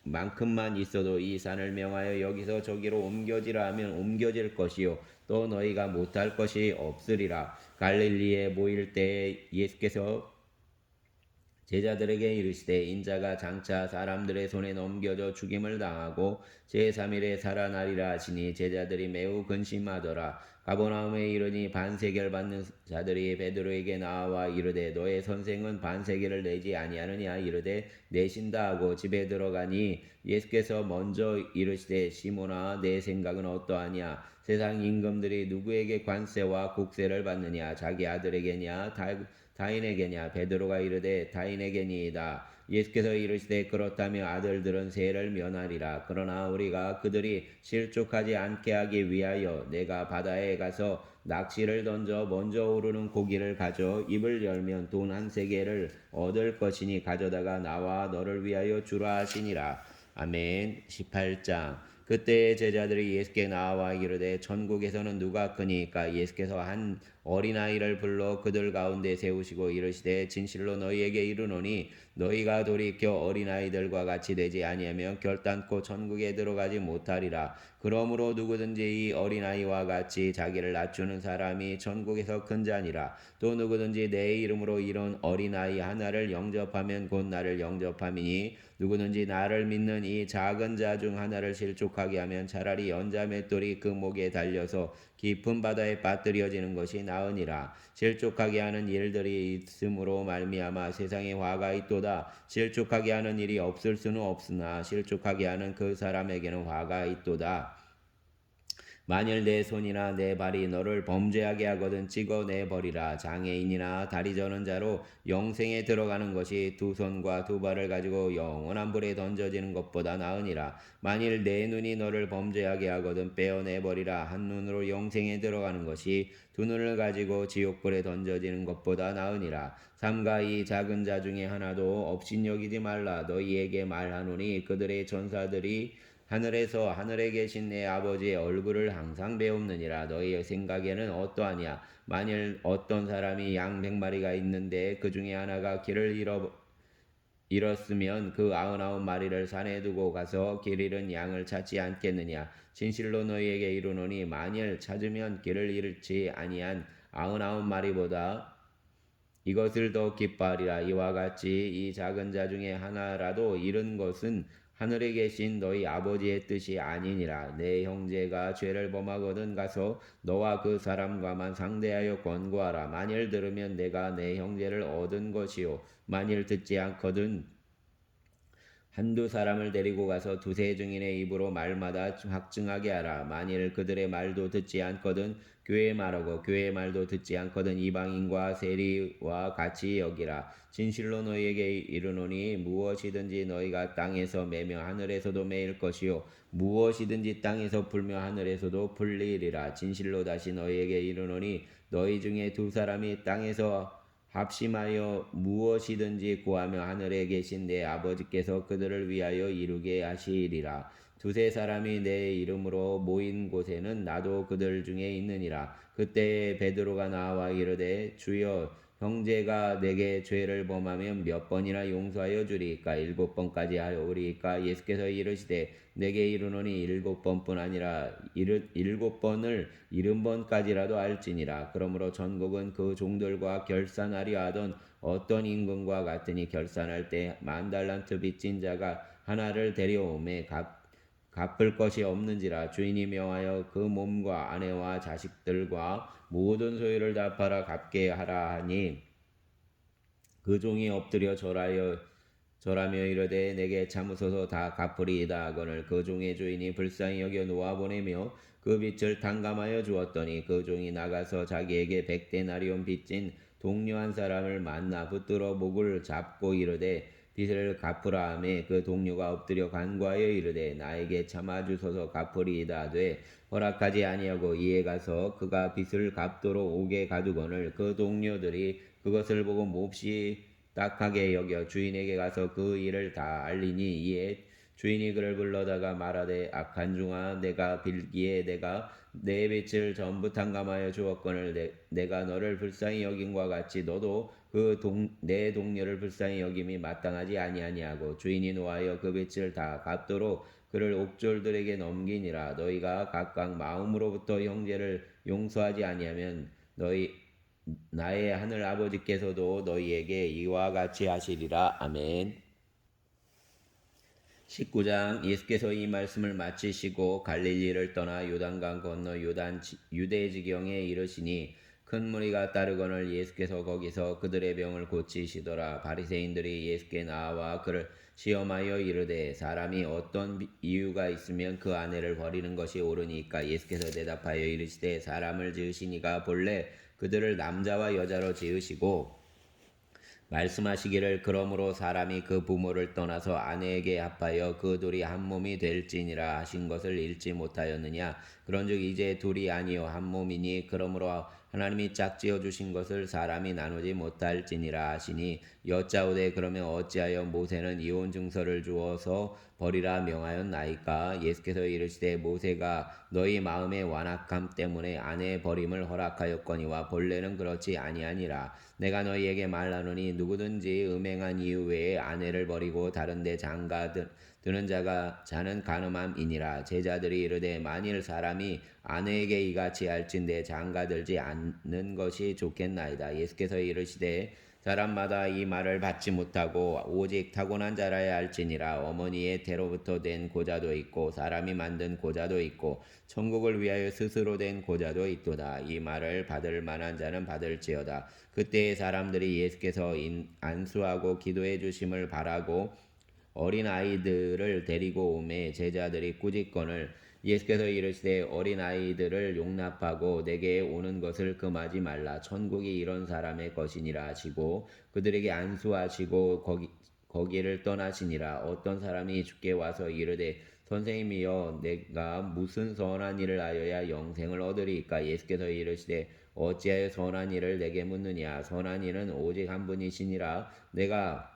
만큼만 있어도 이 산을 명하여 여기서 저기로 옮겨지라 하면 옮겨질 것이요 또 너희가 못할 것이 없으리라. 갈릴리에 모일 때에 예수께서 제자들에게 이르시되 인자가 장차 사람들의 손에 넘겨져 죽임을 당하고 제3일에 살아나리라 하시니 제자들이 매우 근심하더라. 가버나움에 이르니 반세계를 받는 자들이 베드로에게 나와 이르되 너의 선생은 반세계를 내지 아니하느냐. 이르되 내신다 하고 집에 들어가니 예수께서 먼저 이르시되 시몬아 내 생각은 어떠하냐. 세상 임금들이 누구에게 관세와 국세를 받느냐. 자기 아들에게냐 다인에게냐. 베드로가 이르되 다인에게니이다. 예수께서 이르시되 그렇다면 아들들은 세를 면하리라. 그러나 우리가 그들이 실족하지 않게 하기 위하여 내가 바다에 가서 낚시를 던져 먼저 오르는 고기를 가져 입을 열면 돈 한 세겔을 얻을 것이니 가져다가 나와 너를 위하여 주라 하시니라. 아멘. 18장. 그때 제자들이 예수께 나와 이르되 천국에서는 누가 크니까. 예수께서 한 어린아이를 불러 그들 가운데 세우시고 이르시되 진실로 너희에게 이르노니 너희가 돌이켜 어린아이들과 같이 되지 아니하면 결단코 천국에 들어가지 못하리라. 그러므로 누구든지 이 어린아이와 같이 자기를 낮추는 사람이 천국에서 큰 자니라. 또 누구든지 내 이름으로 이런 어린아이 하나를 영접하면 곧 나를 영접함이니 누구든지 나를 믿는 이 작은 자 중 하나를 실족하게 하면 차라리 연자 맷돌이 그 목에 달려서 깊은 바다에 빠뜨려지는 것이 나으니라. 실족하게 하는 일들이 있음으로 말미암아 세상에 화가 있도다. 실족하게 하는 일이 없을 수는 없으나 실족하게 하는 그 사람에게는 화가 있도다. 만일 내 손이나 내 발이 너를 범죄하게 하거든 찍어내버리라. 장애인이나 다리 저는 자로 영생에 들어가는 것이 두 손과 두 발을 가지고 영원한 불에 던져지는 것보다 나으니라. 만일 내 눈이 너를 범죄하게 하거든 빼어내버리라. 한 눈으로 영생에 들어가는 것이 두 눈을 가지고 지옥불에 던져지는 것보다 나으니라. 삼가 이 작은 자 중에 하나도 업신여기지 말라. 너희에게 말하노니 그들의 전사들이 하늘에서 하늘에 계신 내 아버지의 얼굴을 항상 배웁느니라. 너희의 생각에는 어떠하냐. 만일 어떤 사람이 양 100마리가 있는데 그 중에 하나가 길을 잃었으면 그 99마리를 산에 두고 가서 길 잃은 양을 찾지 않겠느냐. 진실로 너희에게 이르노니 만일 찾으면 길을 잃지 아니한 99마리보다 이것을 더 기뻐하리라. 이와 같이 이 작은 자 중에 하나라도 잃은 것은 하늘에 계신 너희 아버지의 뜻이 아니니라. 내 형제가 죄를 범하거든 가서 너와 그 사람과만 상대하여 권고하라. 만일 들으면 내가 내 형제를 얻은 것이요 만일 듣지 않거든 한두 사람을 데리고 가서 두세 증인의 입으로 말마다 확증하게 하라. 만일 그들의 말도 듣지 않거든 교회의 말하고 교회의 말도 듣지 않거든 이방인과 세리와 같이 여기라. 진실로 너희에게 이르노니 무엇이든지 너희가 땅에서 매며 하늘에서도 매일 것이요 무엇이든지 땅에서 풀며 하늘에서도 풀리리라. 진실로 다시 너희에게 이르노니 너희 중에 두 사람이 땅에서 합심하여 무엇이든지 구하며 하늘에 계신 내 아버지께서 그들을 위하여 이루게 하시리라. 두세 사람이 내 이름으로 모인 곳에는 나도 그들 중에 있느니라. 그때 베드로가 나와 이르되 주여 형제가 내게 죄를 범하면 몇 번이나 용서하여 주리이까? 7번까지 하오리이까? 예수께서 이르시되 내게 이르노니 7번뿐 아니라 7번을 70번까지라도 할지니라. 그러므로 천국은 그 종들과 결산하려 하던 어떤 임금과 같으니 결산할 때 10,000달란트 빚진 자가 하나를 데려오매 갚을 것이 없는지라. 주인이 명하여 그 몸과 아내와 자식들과 모든 소유를 다 팔아 갚게 하라 하니 그 종이 엎드려 절하며 이르되 내게 참으소서 다 갚으리이다 하거늘 그 종의 주인이 불쌍히 여겨 놓아보내며 그 빚을 탕감하여 주었더니 그 종이 나가서 자기에게 100데나리온 빚진 동료 한 사람을 만나 붙들어 목을 잡고 이르되 빚을 갚으라 하매 그 동료가 엎드려 간구하여 이르되 나에게 참아주소서 갚으리이다 하되 허락하지 아니하고 이에 가서 그가 빚을 갚도록 오게 가두거늘 그 동료들이 그것을 보고 몹시 딱하게 여겨 주인에게 가서 그 일을 다 알리니 이에 주인이 그를 불러다가 말하되 악한 종아 내가 빌기에 내가 내 빚을 전부 탕감하여 주었거늘 내가 너를 불쌍히 여김과 같이 너도 내 동료를 불쌍히 여김이 마땅하지 아니하냐고 주인이 노하여 그 빚을 다 갚도록 그를 옥졸들에게 넘기니라. 너희가 각각 마음으로부터 형제를 용서하지 아니하면 너희 나의 하늘 아버지께서도 너희에게 이와 같이 하시리라. 아멘. 19장. 예수께서 이 말씀을 마치시고 갈릴리를 떠나 요단강 건너 유대 지경에 이르시니 큰 무리가 따르거늘 예수께서 거기서 그들의 병을 고치시더라. 바리새인들이 예수께 나와 그를 시험하여 이르되 사람이 어떤 이유가 있으면 그 아내를 버리는 것이 옳으니까? 예수께서 대답하여 이르시되 사람을 지으시니가 본래 그들을 남자와 여자로 지으시고 말씀하시기를 그러므로 사람이 그 부모를 떠나서 아내에게 합하여 그 둘이 한 몸이 될지니라 하신 것을 읽지 못하였느냐? 그런즉 이제 둘이 아니요 한 몸이니 그러므로 하나님이 짝지어 주신 것을 사람이 나누지 못할지니라 하시니 여짜오되 그러면 어찌하여 모세는 이혼 증서를 주어서 버리라 명하였나이까? 예수께서 이르시되 모세가 너희 마음의 완악함 때문에 아내의 버림을 허락하였거니와 본래는 그렇지 아니하니라. 내가 너희에게 말하노니 누구든지 음행한 이유 외에 아내를 버리고 다른 데 장가 드는 자는 간음함이니라. 제자들이 이르되 만일 사람이 아내에게 이같이 할진대 장가 들지 않는 것이 좋겠나이다. 예수께서 이르시되 사람마다 이 말을 받지 못하고 오직 타고난 자라야 할지니라. 어머니의 태로부터 된 고자도 있고 사람이 만든 고자도 있고 천국을 위하여 스스로 된 고자도 있도다. 이 말을 받을 만한 자는 받을지어다. 그때의 사람들이 예수께서 안수하고 기도해 주심을 바라고 어린 아이들을 데리고 오매 제자들이 꾸짖거늘 예수께서 이르시되 어린 아이들을 용납하고 내게 오는 것을 금하지 말라. 천국이 이런 사람의 것이니라 하시고 그들에게 안수하시고 거기를 떠나시니라. 어떤 사람이 주께 와서 이르되 선생님이여 내가 무슨 선한 일을 하여야 영생을 얻으리이까? 예수께서 이르시되 어찌하여 선한 일을 내게 묻느냐? 선한 일은 오직 한 분이시니라. 내가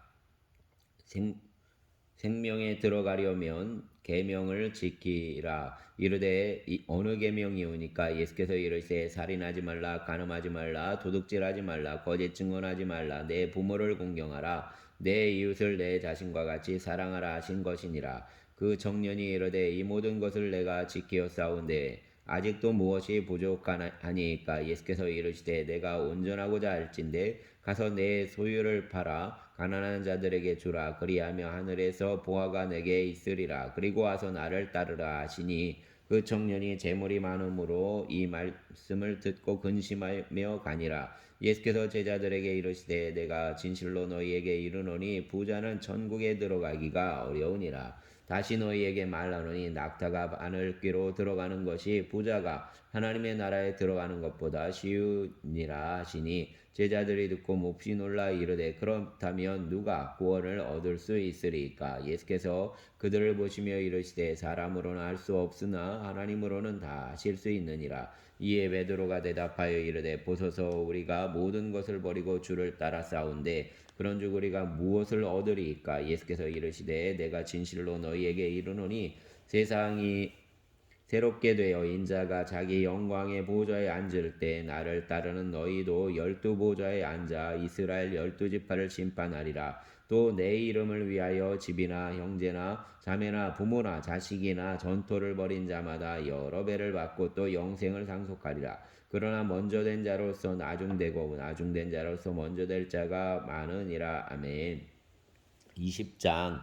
생명에 들어가려면 계명을 지키라. 이르되 어느 계명이오니까? 예수께서 이르시되 살인하지 말라, 간음하지 말라, 도둑질하지 말라, 거짓 증언하지 말라, 내 부모를 공경하라, 내 이웃을 내 자신과 같이 사랑하라 하신 것이니라. 그 청년이 이르되 이 모든 것을 내가 지키었사온데 아직도 무엇이 부족하니까 예수께서 이르시되 내가 온전하고자 할진대 가서 내 소유를 팔아 가난한 자들에게 주라. 그리하며 하늘에서 보화가 내게 있으리라. 그리고 와서 나를 따르라 하시니 그 청년이 재물이 많음으로 이 말씀을 듣고 근심하며 가니라. 예수께서 제자들에게 이르시되 내가 진실로 너희에게 이르노니 부자는 천국에 들어가기가 어려우니라. 다시 너희에게 말하노니 낙타가 바늘귀로 들어가는 것이 부자가 하나님의 나라에 들어가는 것보다 쉬우니라 하시니 제자들이 듣고 몹시 놀라 이르되 그렇다면 누가 구원을 얻을 수 있으리까? 예수께서 그들을 보시며 이르시되 사람으로는 할 수 없으나 하나님으로는 다 하실 수 있느니라. 이에 베드로가 대답하여 이르되 보소서 우리가 모든 것을 버리고 주를 따라 싸운데 그런즉 우리가 무엇을 얻으리이까? 예수께서 이르시되 내가 진실로 너희에게 이르노니 세상이 새롭게 되어 인자가 자기 영광의 보좌에 앉을 때 나를 따르는 너희도 12보좌에 앉아 이스라엘 12지파를 심판하리라. 또 내 이름을 위하여 집이나 형제나 자매나 부모나 자식이나 전토를 벌인 자마다 여러 배를 받고 또 영생을 상속하리라. 그러나 먼저 된 자로서 나중되고 나중된 자로서 먼저 될 자가 많으니라. 아멘. 20장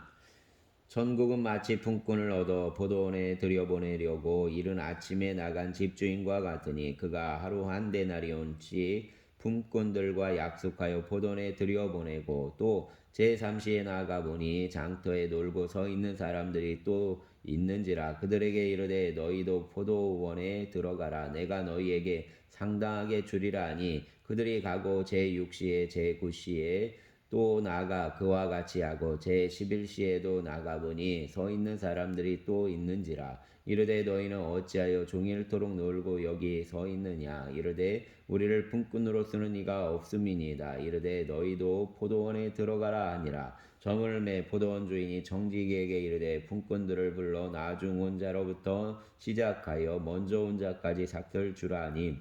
천국은 마치 품꾼을 얻어 포도원에 들여보내려고 이른 아침에 나간 집주인과 같으니 그가 하루 한 데나리온씩 품꾼들과 약속하여 포도원에 들여보내고 또 제3시에 나가 보니 장터에 놀고 서 있는 사람들이 또 있는지라. 그들에게 이르되 너희도 포도원에 들어가라. 내가 너희에게 상당하게 주리라 하니 그들이 가고 제6시에 제9시에 또 나가 그와 같이 하고 제11시에도 나가보니 서 있는 사람들이 또 있는지라. 이르되 너희는 어찌하여 종일토록 놀고 여기 서 있느냐. 이르되 우리를 품꾼으로 쓰는 이가 없음이니이다. 이르되 너희도 포도원에 들어가라 하니라. 저물매 포도원 주인이 정직에게 이르되 품꾼들을 불러 나중 온 자로부터 시작하여 먼저 온 자까지 삭들 주라 하니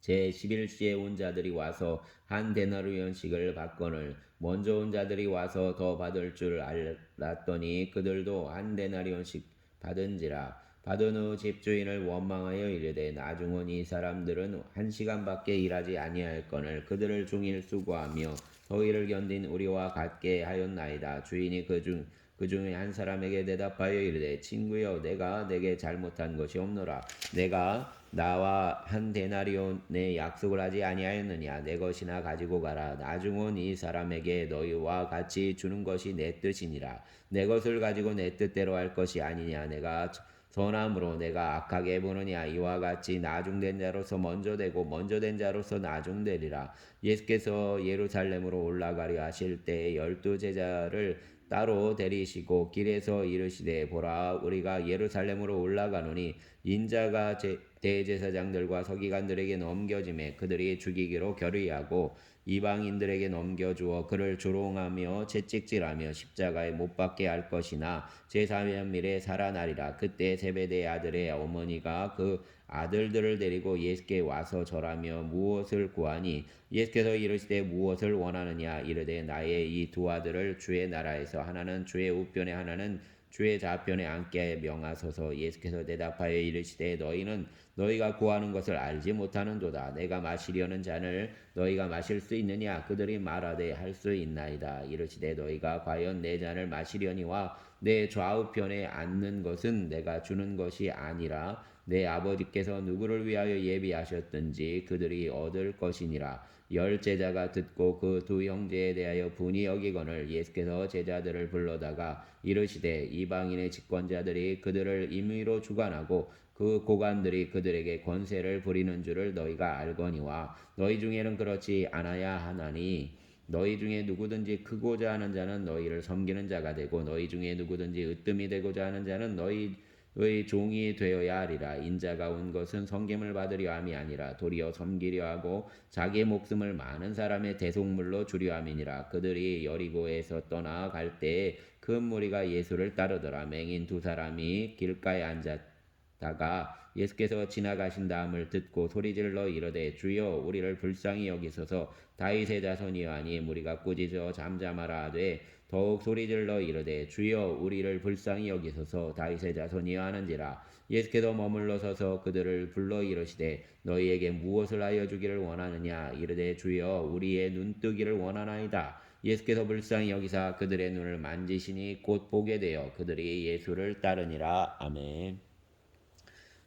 제11시에 온 자들이 와서 한 데나리온씩을 받거늘 먼저 온 자들이 와서 더 받을 줄 알았더니 그들도 한 데나리온씩 받은지라. 받은 후 집주인을 원망하여 이르되 나중 온 이 사람들은 1시간밖에 일하지 아니할거늘 그들을 종일 수고하며 더위를 견딘 우리와 같게 하였나이다. 주인이 그 중에 한 사람에게 대답하여 이르되 친구여 내가 내게 잘못한 것이 없노라. 내가 나와 한 데나리온의 약속을 하지 아니하였느냐. 내 것이나 가지고 가라. 나중 온 이 사람에게 너희와 같이 주는 것이 내 뜻이니라. 내 것을 가지고 내 뜻대로 할 것이 아니냐. 내가 선함으로 내가 악하게 보느냐. 이와 같이 나중된 자로서 먼저 되고 먼저 된 자로서 나중되리라. 예수께서 예루살렘으로 올라가려 하실 때 12제자를 따로 데리시고 길에서 이르시되 보라 우리가 예루살렘으로 올라가노니 인자가 대제사장들과 서기관들에게 넘겨짐에 그들이 죽이기로 결의하고 이방인들에게 넘겨주어 그를 조롱하며 채찍질하며 십자가에 못 박게 할 것이나 제3일에 살아나리라. 그때 세베대의 아들의 어머니가 그 아들들을 데리고 예수께 와서 절하며 무엇을 구하니 예수께서 이르시되 무엇을 원하느냐. 이르되 나의 이 두 아들을 주의 나라에서 하나는 주의 우편에 하나는 주의 좌편에 앉게 명하소서. 예수께서 대답하여 이르시되 너희는 너희가 구하는 것을 알지 못하는도다. 내가 마시려는 잔을 너희가 마실 수 있느냐. 그들이 말하되 할 수 있나이다. 이르시되 너희가 과연 내 잔을 마시려니와 내 좌우편에 앉는 것은 내가 주는 것이 아니라 내 아버지께서 누구를 위하여 예비하셨든지 그들이 얻을 것이니라. 10제자가 듣고 그 두 형제에 대하여 분이 여기거늘 예수께서 제자들을 불러다가 이르시되 이방인의 집권자들이 그들을 임의로 주관하고 그 고관들이 그들에게 권세를 부리는 줄을 너희가 알거니와 너희 중에는 그렇지 않아야 하나니 너희 중에 누구든지 크고자 하는 자는 너희를 섬기는 자가 되고 너희 중에 누구든지 으뜸이 되고자 하는 자는 너희의 종이 되어야 하리라. 인자가 온 것은 섬김을 받으려 함이 아니라 도리어 섬기려 하고 자기의 목숨을 많은 사람의 대속물로 주려 함이니라. 그들이 여리고에서 떠나갈 때에 큰 무리가 예수를 따르더라. 맹인 두 사람이 길가에 앉았다 다가 예수께서 지나가신 다음을 듣고 소리질러 이르되 주여 우리를 불쌍히 여기소서. 다윗의 자손이여 아님 우리가 꾸짖어 잠잠하라 하되 더욱 소리질러 이르되 주여 우리를 불쌍히 여기소서. 다윗의 자손이여 하는지라. 예수께서 머물러 서서 그들을 불러 이르시되 너희에게 무엇을 하여 주기를 원하느냐. 이르되 주여 우리의 눈뜨기를 원하나이다. 예수께서 불쌍히 여기사 그들의 눈을 만지시니 곧 보게 되어 그들이 예수를 따르니라. 아멘.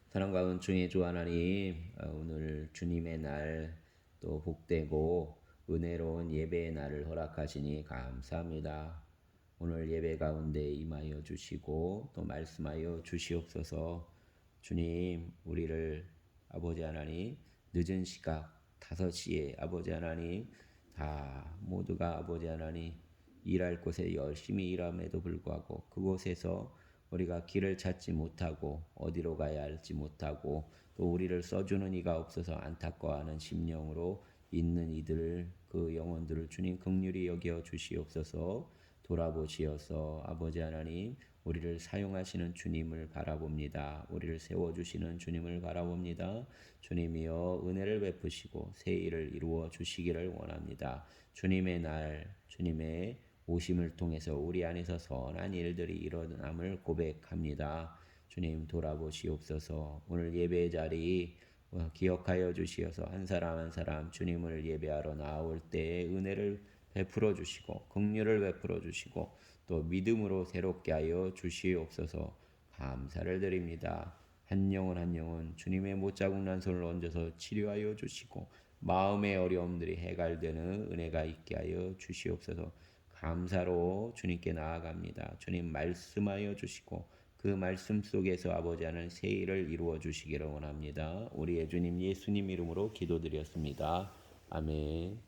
사랑과 은총의 주 하나님, 오늘 주님의 날 또 복되고 은혜로운 예배의 날을 허락하시니 감사합니다. 오늘 예배 가운데 임하여 주시고 또 말씀하여 주시옵소서. 주님, 우리를 아버지 하나님 늦은 시각 5시에 아버지 하나님 다 모두가 아버지 하나님 일할 곳에 열심히 일함에도 불구하고 그곳에서 우리가 길을 찾지 못하고 어디로 가야 할지 못하고 또 우리를 써주는 이가 없어서 안타까워하는 심령으로 있는 이들 그 영혼들을 주님 긍휼히 여겨 주시옵소서. 돌아보시어서 아버지 하나님 우리를 사용하시는 주님을 바라봅니다. 우리를 세워주시는 주님을 바라봅니다. 주님이여 은혜를 베푸시고 새 일을 이루어 주시기를 원합니다. 주님의 날 주님의 오심을 통해서 우리 안에서 선한 일들이 일어남을 고백합니다. 주님 돌아보시옵소서. 오늘 예배의 자리 기억하여 주시어서 한 사람 한 사람 주님을 예배하러 나올 때에 은혜를 베풀어 주시고 긍휼을 베풀어 주시고 또 믿음으로 새롭게 하여 주시옵소서. 감사를 드립니다. 한 영혼 한 영혼 주님의 못자국 난 손을 얹어서 치료하여 주시고 마음의 어려움들이 해갈되는 은혜가 있게 하여 주시옵소서. 감사로 주님께 나아갑니다. 주님 말씀하여 주시고 그 말씀 속에서 아버지 하나님 새 일을 이루어 주시기를 원합니다. 우리의 주님 예수님 이름으로 기도드렸습니다. 아멘.